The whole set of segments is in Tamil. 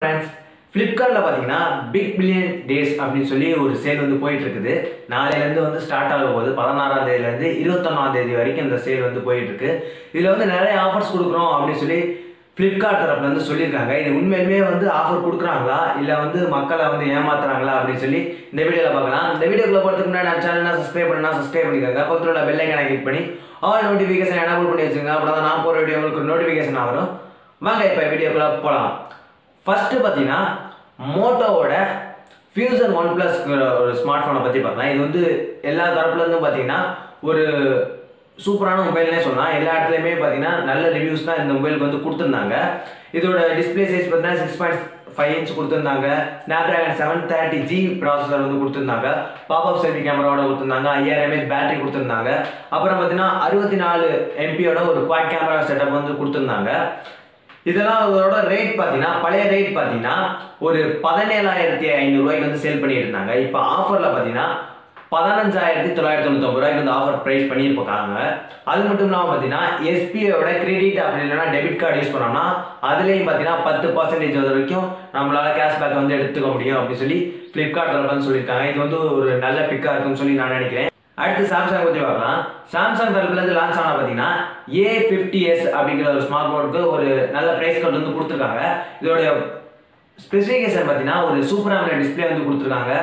Friends, Flipkart big billion days அப்படின்னு சொல்லி ஒரு சேல் வந்து போயிட்டு இருக்குது. நாளையில இருந்து வந்து ஸ்டார்ட் ஆக போகுது. 16ஆம் தேதியில இருந்து 21ஆம் தேதி வரைக்கும் இந்த சேல் வந்து போயிட்டு இருக்கு. இதுல வந்து நிறைய ஆஃபர்ஸ் கொடுக்குறோம் அப்படின்னு சொல்லி Flipkart தரப்புல இருந்து சொல்லிருக்காங்க. இது உண்மையிலேயே வந்து ஆஃபர் கொடுக்குறாங்களா இல்ல வந்து மக்களை வந்து ஏமாத்துறாங்களா அப்படின்னு சொல்லி இந்த வீடியோல பார்க்கலாம். இந்த வீடியோக்குள்ள போறதுக்கு முன்னாடி நம்ம சேனலை சப்ஸ்கிரைப் பண்ணிக்கோங்க. பக்கத்துல உள்ள பெல் ஐகானை கிளிக் பண்ணி ஆல் நோட்டிஃபிகேஷன் எனேபிள் பண்ணி வச்சுங்க. அப்பதான் நான் போற வீடியோ உங்களுக்கு நோட்டிஃபிகேஷன் வரும். வாங்க இப்ப வீடியோக்குள்ள போலாம். ஃபர்ஸ்ட் பார்த்தீங்கன்னா மோட்டோவோட ஃபியூசன் ஒன் பிளஸ் ஒரு ஸ்மார்ட் ஃபோனை பற்றி பார்க்கலாம். இது வந்து எல்லா தரப்புலேருந்தும் பார்த்தீங்கன்னா ஒரு சூப்பரான மொபைல்னே சொல்லலாம். எல்லா இடத்துலையுமே பார்த்தீங்கன்னா நல்ல ரிவ்யூஸ் தான் இந்த மொபைலுக்கு வந்து கொடுத்துருந்தாங்க. இதோட டிஸ்பிளே சைஸ் பார்த்தீங்கன்னா 6.5 இன்ச் கொடுத்துருந்தாங்க. ஸ்னாப்டிராகன் 730G ப்ராசஸர் வந்து கொடுத்துருந்தாங்க. பாப்அப் செல்ஃபி கேமராவோட கொடுத்துருந்தாங்க. 5000 mAh பேட்டரி கொடுத்துருந்தாங்க. அப்புறம் பார்த்தீங்கன்னா 64 MPயோட ஒரு குவாட் கேமரா செட்டப் வந்து கொடுத்துருந்தாங்க. இதெல்லாம் அதோட ரேட் பார்த்தீங்கன்னா பழைய ரேட் பார்த்தீங்கன்னா ஒரு 17,500 ரூபாய்க்கு வந்து சேல் பண்ணிட்டு இருந்தாங்க. இப்போ ஆஃபரில் பார்த்தீங்கன்னா 15,999 ரூபாய்க்கு வந்து ஆஃபர் ப்ரைஸ் பண்ணியிருப்பாங்க. அது மட்டும் இல்லாமல் பார்த்தீங்கன்னா எஸ்பிஐயோட கிரெடிட் அப்படி இல்லைன்னா டெபிட் கார்டு யூஸ் பண்ணோம்னா அதுலேயும் பார்த்தீங்கன்னா 10% வரைக்கும் நம்மளால கேஷ்பேக் வந்து எடுத்துக்க முடியும் அப்படின்னு சொல்லி ஃப்ளிப்கார்ட் தரப்புன்னு சொல்லியிருக்காங்க. இது வந்து ஒரு நல்ல பிக்காக இருக்குன்னு சொல்லி நான் நினைக்கிறேன். அடுத்து சாம்சங் பற்றி பார்க்கலாம். சாம்சங் தரப்புலேருந்து லான்ச் ஆனால் பார்த்தீங்கன்னா A50s அப்படிங்கிற ஒரு ஸ்மார்ட் போனுக்கு ஒரு நல்ல ப்ரைஸ் கட் வந்து கொடுத்துருக்காங்க. இதோடைய ஸ்பெசிஃபிகேஷன் பார்த்தீங்கன்னா ஒரு சூப்பர் AMOLED டிஸ்பிளே வந்து கொடுத்துருக்காங்க.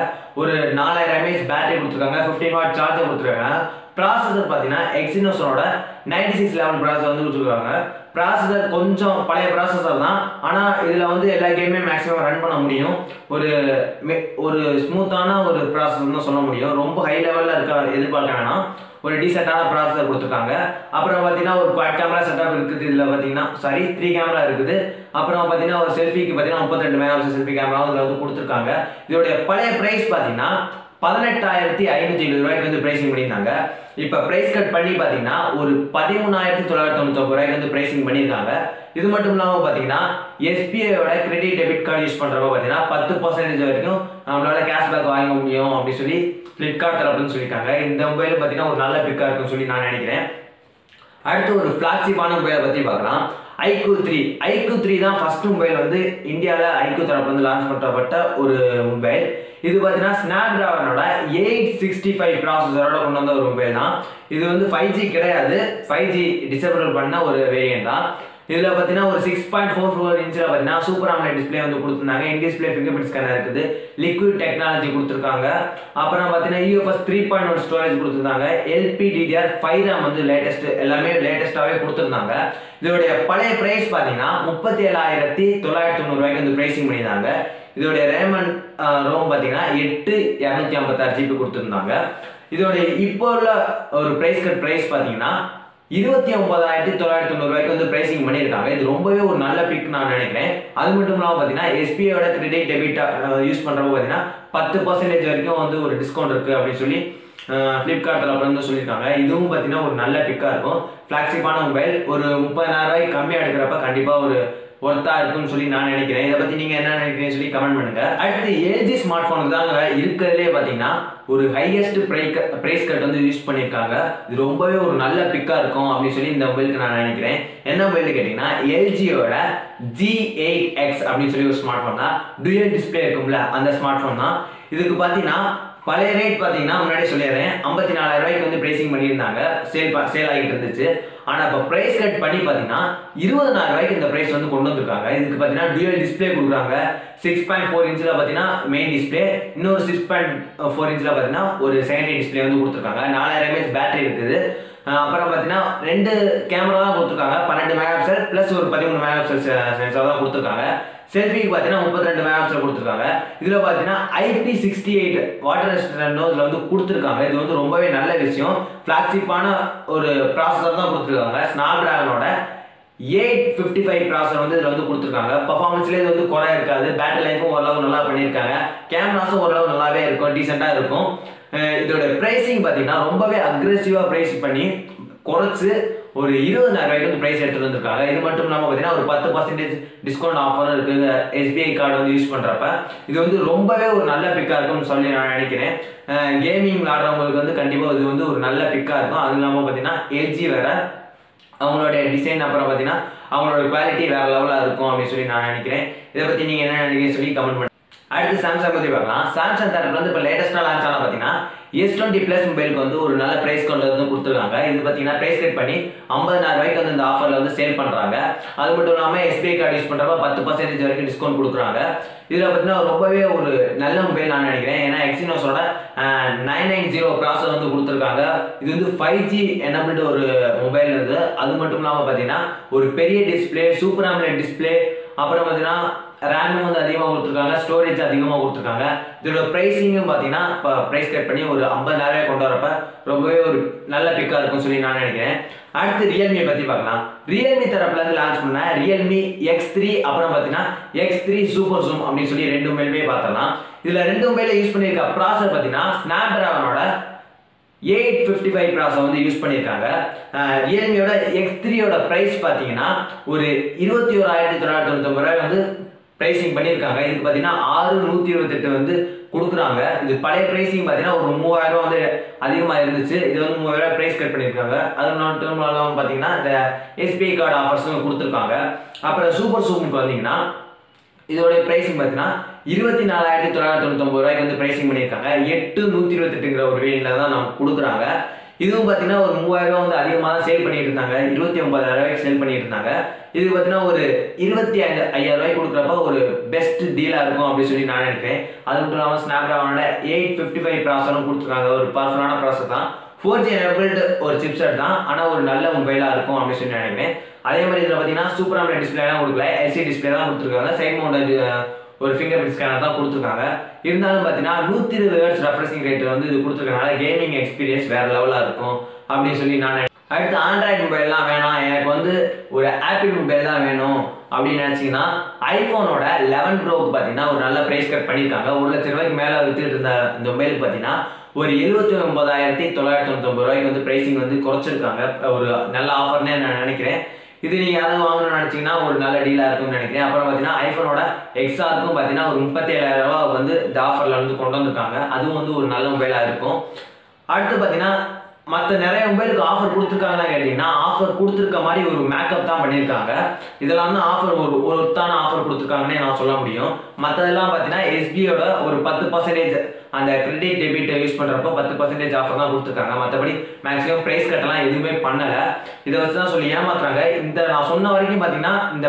ஒரு 4000 mAh பேட்டரி கொடுத்துருக்காங்க. 15 வாட் சார்ஜர் கொடுத்துருக்காங்க. ப்ராசஸர் பார்த்தீங்கன்னா எக்ஸினோஸோட 9611 ப்ராசஸர் வந்து கொடுத்துருக்காங்க. ப்ராசஸர் கொஞ்சம் பழைய ப்ராசஸர் தான், ஆனால் இதில் வந்து எல்லா கேமே மேக்ஸிமம் ரன் பண்ண முடியும். ஒரு ஸ்மூத்தான ஒரு ப்ராசஸர் தான் சொல்ல முடியும். ரொம்ப ஹை லெவலில் இருக்க எதிர்பார்க்க வேணாம். ஒரு டீசெண்டான ப்ராசஸர் கொடுத்துருக்காங்க. அப்புறம் பார்த்தீங்கன்னா ஒரு குவாட் கேமரா செட்டப் இருக்குது. இதில் பார்த்தீங்கன்னா 3 கேமரா இருக்குது. அப்புறம் பார்த்தீங்கன்னா ஒரு செல்ஃபிக்கு பார்த்தீங்கன்னா 32 மெகாபிக்சல் செல்ஃபி கேமராவும் இதில் வந்து கொடுத்துருக்காங்க. இதோடைய பழைய ப்ரைஸ் பார்த்தீங்கன்னா 18,570 ரூபாய்க்கு வந்து பிரைசிங் பண்ணியிருந்தாங்க. இப்போ பிரைஸ் கட் பண்ணி பார்த்தீங்கன்னா ஒரு 13,999 ரூபாய்க்கு வந்து பிரைசிங் பண்ணியிருக்காங்க. இது மட்டும் இல்லாமல் பார்த்தீங்கன்னா எஸ்பிஐயோட கிரெடிட் டெபிட் கார்டு யூஸ் பண்ணுறப்ப பார்த்தீங்கன்னா 10% வரைக்கும் நம்மளால கேஷ்பேக் வாங்க முடியும் அப்படின்னு சொல்லி ஃப்ளிப்கார்ட் தரப்புன்னு சொல்லியிருக்காங்க. இந்த மொபைல் பார்த்தீங்கன்னா ஒரு நல்ல பிக்காக இருக்குன்னு சொல்லி நான் நினைக்கிறேன். அடுத்து ஒரு ஃப்ளாக்ஷிப்பான மொபைலை பற்றி பார்க்கலாம். iQOO 3 தான் ஃபர்ஸ்ட் மொபைல் வந்து இந்தியாவில் iQOO தரப்பு வந்து லான்ச் பண்ணப்பட்ட ஒரு மொபைல். இது பார்த்தீங்கன்னா ஸ்னாப்டிராகனோட 865 ப்ராசஸரோட கொண்டு வந்த ஒரு மொபைல் தான். இது வந்து 5G கிடையாது, 5G டிசேபிள் பண்ண ஒரு வேரியன்ட் தான். இதில் பார்த்தீங்கன்னா ஒரு 6.44 இன்ச்சில் பார்த்தீங்கன்னா சூப்பர் AMOLED டிஸ்பிளே வந்து கொடுத்துருந்தாங்க. In display finger print scanner இருக்குது. லிக்விட் டெக்னாலஜி கொடுத்துருக்காங்க. அப்புறம் பார்த்தீங்கன்னா UFS 3.1 ஸ்டோரேஜ் கொடுத்துருந்தாங்க. LPDDR5 RAM வந்து எல்லாமே லேட்டஸ்டாகவே கொடுத்துருந்தாங்க. இதோடைய பழைய ப்ரைஸ் பார்த்தீங்கன்னா 37,990 ரூபாய்க்கு வந்து ப்ரைசிங் பண்ணியிருந்தாங்க. இதோடைய ரேம் அண்ட் ரோம் பார்த்தீங்கன்னா 8,256 GB கொடுத்துருந்தாங்க. இதோடைய இப்போ உள்ள ஒரு ப்ரைஸ் பார்த்தீங்கன்னா 29,990 ரூபாய்க்கு வந்து பிரைசிங் பண்ணியிருக்காங்க. இது ரொம்பவே ஒரு நல்ல பிக் நான் நினைக்கிறேன். அது மட்டும் இல்லாமல் பார்த்தீங்கன்னா எஸ்பிஐயோட கிரெடிட் டெபிட் யூஸ் பண்ணுறப்போ பார்த்தீங்கன்னா 10% வரைக்கும் வந்து ஒரு டிஸ்கவுண்ட் இருக்குது அப்படின்னு சொல்லி ஃப்ளிப்கார்ட் தரப்புல வந்து சொல்லியிருக்காங்க. இதுவும் பார்த்தீங்கன்னா ஒரு நல்ல பிக்காக இருக்கும். ஃப்ளாக்ஷிப்பான மொபைல் ஒரு 30,000 ரூபாய்க்கு கம்மியாக எடுக்கிறப்ப கண்டிப்பாக ஒரு ஒர்த்தா இருக்குன்னு சொல்லி நான் நினைக்கிறேன். இதை பற்றி நீங்கள் என்ன நினைக்கிறீங்கன்னு சொல்லி கமெண்ட் பண்ணுங்க. அடுத்து LG ஸ்மார்ட் ஃபோனுக்கு தாங்க இருக்கிறதுலே பார்த்தீங்கன்னா ஒரு ஹையஸ்ட் ப்ரைஸ் கட் வந்து யூஸ் பண்ணியிருக்காங்க. இது ரொம்பவே ஒரு நல்ல பிக்காக இருக்கும் அப்படின்னு சொல்லி இந்த மொபைலுக்கு நான் நினைக்கிறேன். என்ன மொபைல் கேட்டிங்கன்னா LGயோட G8X அப்படின்னு சொல்லி ஒரு ஸ்மார்ட் ஃபோன் தான். டூயல் டிஸ்பிளே இருக்கும்ல அந்த ஸ்மார்ட் ஃபோன் தான். இதுக்கு பார்த்தீங்கன்னா பழைய ரேட் பார்த்தீங்கன்னா முன்னாடி சொல்லிடுறேன் 54,000 ரூபாய்க்கு வந்து பிரைசிங் பண்ணியிருந்தாங்க. சேல் ஆகிட்டு இருந்துச்சு. ஆனால் இப்போ ப்ரைஸ் கட் பண்ணி பார்த்தீங்கன்னா 20,000 ரூபாய்க்கு இந்த ப்ரைஸ் வந்து கொண்டு வந்திருக்காங்க. இதுக்கு பார்த்தீங்கன்னா டூயல் டிஸ்பிளே கொடுக்குறாங்க. 6.4 இன்ச்சில் பார்த்தீங்கன்னா மெயின் டிஸ்பிளே, இன்னொரு 6.4 இன்ச்சில் பார்த்தீங்கன்னா ஒரு செகண்டரி டிஸ்பிளே வந்து கொடுத்துருக்காங்க. 4000 mAh பேட்டரி இருக்குது. அப்புறம் பார்த்தீங்கன்னா 2 கேமரா தான் கொடுத்துருக்காங்க. 12 மெகாபிக்சல் ப்ளஸ் ஒரு 13 மெகாபிக்சல் சென்சார் தான் கொடுத்துருக்காங்க. செல்ஃபிக்கு பார்த்தீங்கன்னா 32 மெகாபிக்சல் கொடுத்துருக்காங்க. இதில் பார்த்தீங்கன்னா IP68 வாட்டர் ரெசிஸ்டன்ட் இதில் வந்து கொடுத்துருக்காங்க. இது வந்து ரொம்பவே நல்ல விஷயம். ஃப்ளாக்ஷிப்பான ஒரு ப்ராசஸர் தான் கொடுத்துருக்காங்க. ஸ்னாப்டிராகனோட 855 ப்ராசஸர் வந்து இதில் வந்து கொடுத்துருக்காங்க. பர்ஃபார்மன்ஸ்லேயே இது வந்து குறை இருக்காது. பேட்டரி லைஃபும் ஓரளவு நல்லா பண்ணியிருக்காங்க. கேமராஸும் ஓரளவு நல்லாவே இருக்கும், டீசெண்டாக இருக்கும். இதோட ப்ரைஸிங் பார்த்தீங்கன்னா ரொம்பவே அக்ரெசிவாக ப்ரைஸ் பண்ணி குறைச்சு ஒரு 20,000 ரூபாய்க்கு வந்து ப்ரைஸ் எடுத்துட்டு வந்திருக்காங்க. இது மட்டும் இல்லாமல் பார்த்தீங்கன்னா ஒரு 10% டிஸ்கவுண்ட் ஆஃபர் இருக்குது எஸ்பிஐ கார்டு வந்து யூஸ் பண்ணுறப்ப. இது வந்து ரொம்பவே ஒரு நல்ல பிக்காக இருக்கும்னு சொல்லி நான் நினைக்கிறேன். கேமிங் விளாடுறவங்களுக்கு வந்து கண்டிப்பாக இது வந்து ஒரு நல்ல பிக்காக இருக்கும். அது இல்லாமல் பார்த்தீங்கன்னா LG வேற அவங்களோட டிசைன் அப்புறம் பார்த்தீங்கன்னா அவங்களோட குவாலிட்டி வேற லெவலாக இருக்கும் அப்படின்னு சொல்லி நான் நினைக்கிறேன். இதை பற்றி நீங்கள் என்ன நினைக்கிறீங்கன்னு சொல்லி கமெண்ட் பண்ணுங்க. அடுத்து சாம்சங் பற்றி பார்க்கலாம். சாம்சங் தரப்புல வந்து இப்போ லேட்டஸ்ட்டாக லான்ச் ஆனால் பார்த்தீங்கன்னா S20 Plus மொபைலுக்கு வந்து ஒரு நல்ல பிரைஸ் கொண்டு வந்து கொடுத்துருக்காங்க. இது பார்த்தீங்கன்னா பிரைஸ் கட் பண்ணி 50,000 ரூபாய்க்கு வந்து இந்த ஆஃபரில் வந்து சேல் பண்ணுறாங்க. அது மட்டும் இல்லாமல் SBI கார்டு யூஸ் பண்ணுறப்ப 10% வரைக்கும் டிஸ்கவுண்ட் கொடுக்குறாங்க. இதில் பார்த்தீங்கன்னா ரொம்பவே ஒரு நல்ல மொபைல் நான் நினைக்கிறேன். ஏன்னா எக்ஸினோஸோட 990 ப்ராசஸர் வந்து கொடுத்துருக்காங்க. இது வந்து 5G எனபிள்டு ஒரு மொபைல் இது. அது மட்டும் இல்லாமல் பார்த்தீங்கன்னா ஒரு பெரிய டிஸ்பிளே, சூப்பர் AMOLED டிஸ்பிளே, அப்புறம் பார்த்தீங்கன்னா ரேமும் வந்து அதிகமாக கொடுத்துருக்காங்க, ஸ்டோரேஜ் அதிகமாக கொடுத்துருக்காங்க. இதோட ப்ரைஸிங்கும் பார்த்தீங்கன்னா இப்போ ப்ரைஸ் கட் பண்ணி ஒரு 50,000 கொண்டு வரப்ப ரொம்பவே ஒரு நல்ல பிக்காக இருக்கும்னு சொல்லி நான் நினைக்கிறேன். அடுத்து ரியல்மியை பற்றி பார்க்கலாம். ரியல்மி தரப்புல இருந்து லான்ச் பண்ண ரியல்மி X3 அப்புறம் பார்த்தீங்கன்னா X3 சூப்பர் ஜூம் அப்படின்னு சொல்லி 2 மொபைலுமே பார்த்தலாம். இதில் 2 மொபைலில் யூஸ் பண்ணியிருக்க ப்ராசஸர் பார்த்தீங்கன்னா ஸ்னாப்டிராகனோட 855 ப்ராசஸர் வந்து யூஸ் பண்ணியிருக்காங்க. ரியல்மியோட X3யோட ப்ரைஸ் பார்த்தீங்கன்னா ஒரு 21,999 ரூபாய் வந்து ப்ரைசிங் பண்ணியிருக்காங்க. இதுக்கு பார்த்தீங்கன்னா 6,128 வந்து கொடுக்குறாங்க. இது பழைய ப்ரைஸிங் பார்த்தீங்கன்னா ஒரு 3,000 ரூபா வந்து அதிகமாக இருந்துச்சு. இது வந்து 3,000 ப்ரைஸ் கட் பண்ணியிருக்காங்க. அது மட்டும் இல்லாமல் பார்த்தீங்கன்னா இந்த SBI கார்டு ஆஃபர்ஸும் கொடுத்துருக்காங்க. அப்புறம் சூப்பர் சூமுக்கு வந்தீங்கன்னா இதோட ப்ரைஸிங் பார்த்தீங்கன்னா 24,999 ரூபாய்க்கு வந்து ப்ரைசிங் பண்ணியிருக்காங்க. 8,128ங்கிற ஒரு ரேஞ்சில் தான் நம்ம கொடுக்குறாங்க. இதுவும் பார்த்தீங்கன்னா ஒரு 3,000 ரூபா வந்து அதிகமாக தான் சேல் பண்ணிட்டு இருந்தாங்க. 29,000 ரூபாய்க்கு சேல் பண்ணிட்டு இருந்தாங்க. இது பார்த்தீங்கன்னா ஒரு 25,000 ரூபாய்க்கு கொடுக்குறப்ப ஒரு பெஸ்ட் டீலாக இருக்கும் அப்படின்னு சொல்லி நான் நினைக்கிறேன். அது மட்டும் இல்லாமல் ஸ்னாப்டிராகனோட 855 ப்ராசஸரும் கொடுத்துருக்காங்க. ஒரு பர்ஃபெக்டான ப்ராசஸ் தான். 4G எனபிள்டு ஒரு சிப்செட் தான். ஆனால் ஒரு நல்ல மொபைலாக இருக்கும் அப்படின்னு சொல்லி நினைக்கிறேன். அதே மாதிரி இதில் பார்த்தீங்கன்னா சூப்பர் AMOLED டிஸ்பிளேலாம் கொடுக்கல, LCD டிஸ்பிளே தான் கொடுத்துருக்காங்க. சைட் மவுண்டட் ஒரு ஃபிங்கர் பிரிண்ட் ஸ்கேனர் தான் கொடுத்துருக்காங்க. இருந்தாலும் பார்த்தீங்கன்னா 120 Hz ரெஃப்ரெஷிங் ரேட் வந்து இது கொடுத்துருக்கனால கேமிங் எக்ஸ்பீரியன்ஸ் வேற லெவலாக இருக்கும் அப்படின்னு சொல்லி நான் அடுத்து ஆண்ட்ராய்டு மொபைல்லாம் வேணாம், எனக்கு வந்து ஒரு ஆப்பிள் மொபைல் தான் வேணும் அப்படின்னு நினச்சிங்கன்னா ஐஃபோனோட 11 ப்ரோக்கு பார்த்தீங்கன்னா ஒரு நல்ல ப்ரைஸ் கட் பண்ணியிருக்காங்க. 1,00,000 ரூபாய்க்கு மேலே வித்துட்டு இருந்த இந்த மொபைலுக்கு பார்த்தீங்கன்னா ஒரு 79,999 ரூபாய்க்கு வந்து ப்ரைஸிங் வந்து குறைச்சிருக்காங்க. ஒரு நல்ல ஆஃபர்னே நான் நினைக்கிறேன். இது நீங்கள் யாராவது வாங்கணும்னு நினச்சிங்கன்னா ஒரு நல்ல டீலாக இருக்கும்னு நினைக்கிறேன். அப்புறம் பார்த்தீங்கன்னா ஐஃபோனோட XRக்கும் பார்த்தீங்கன்னா ஒரு 37,000 ரூபா வந்து இந்த ஆஃபரில் வந்து கொண்டு வந்திருக்காங்க. அதுவும் வந்து ஒரு நல்ல மொபைலாக இருக்கும். அடுத்து பார்த்தீங்கன்னா மற்ற நிறைய மொபைலுக்கு ஆஃபர் கொடுத்துருக்காங்கன்னா கேட்டிங்கன்னா ஆஃபர் கொடுத்துருக்க மாதிரி ஒரு மேக்கப் தான் பண்ணியிருக்காங்க. இதெல்லாம் வந்து ஆஃபர் ஒருத்தான ஆஃபர் கொடுத்துருக்காங்கன்னே நான் சொல்ல முடியும். மற்றதெல்லாம் பார்த்தீங்கன்னா SBIயோட ஒரு 10% அந்த கிரெடிட் டெபிட் யூஸ் பண்ணுறப்போ 10% ஆஃபர் தான் கொடுத்துருக்காங்க. மற்றபடி மேக்ஸிமம் ப்ரைஸ் கட்டெல்லாம் எதுவுமே பண்ணலை. இதை வச்சு தான் சொல்லி ஏமாத்துறாங்க. இந்த நான் சொன்ன வரைக்கும் பார்த்தீங்கன்னா இந்த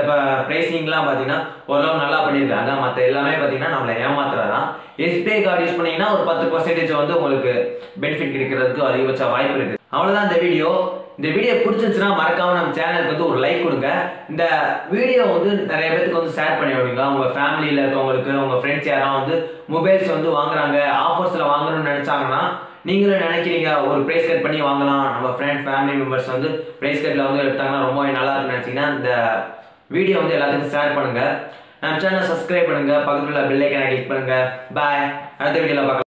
ப்ரைஸிங்லாம் பார்த்தீங்கன்னா ஓரளவு நல்லா பண்ணியிருக்காங்க. மற்ற எல்லாமே பார்த்தீங்கன்னா நம்மளை ஏமாத்துறதான். SBI கார்டு யூஸ் பண்ணீங்கன்னா ஒரு 10% வந்து உங்களுக்கு பெனிஃபிட் கிடைக்கிறதுக்கு அதிகபட்ச வாய்ப்பு இருக்கு. அவ்வளோதான் இந்த வீடியோ. இந்த வீடியோ பிடிச்சிருந்துச்சுன்னா மறக்காம நம்ம சேனலுக்கு வந்து ஒரு லைக் கொடுங்க. இந்த வீடியோ வந்து நிறைய பேருக்கு வந்து ஷேர் பண்ணி விடுங்க. உங்க ஃபேமிலியில் இருக்கவங்களுக்கு, உங்க ஃப்ரெண்ட்ஸ் யாராவது வந்து மொபைல்ஸ் வந்து வாங்குறாங்க, ஆஃபர்ஸில் வாங்கணும்னு நினைச்சாங்கன்னா நீங்களும் நினைக்கிறீங்க ஒரு ப்ரைஸ் கட் பண்ணி வாங்கலாம், நம்ம ஃபேமிலி மெம்பர்ஸ் வந்து ப்ரைஸ் கட்டில் வந்து எடுத்தாங்கன்னா ரொம்ப நல்லா இருக்குன்னு நினச்சிங்கன்னா இந்த வீடியோ வந்து எல்லாத்துக்கும் ஷேர் பண்ணுங்க. நம்ம சேனலை சப்ஸ்கிரைப் பண்ணுங்க, பக்கத்தில் உள்ள பெல் ஐகானை கிளிக் பண்ணுங்க. பாய். அடுத்த வீடியோவில் பார்க்கலாம்.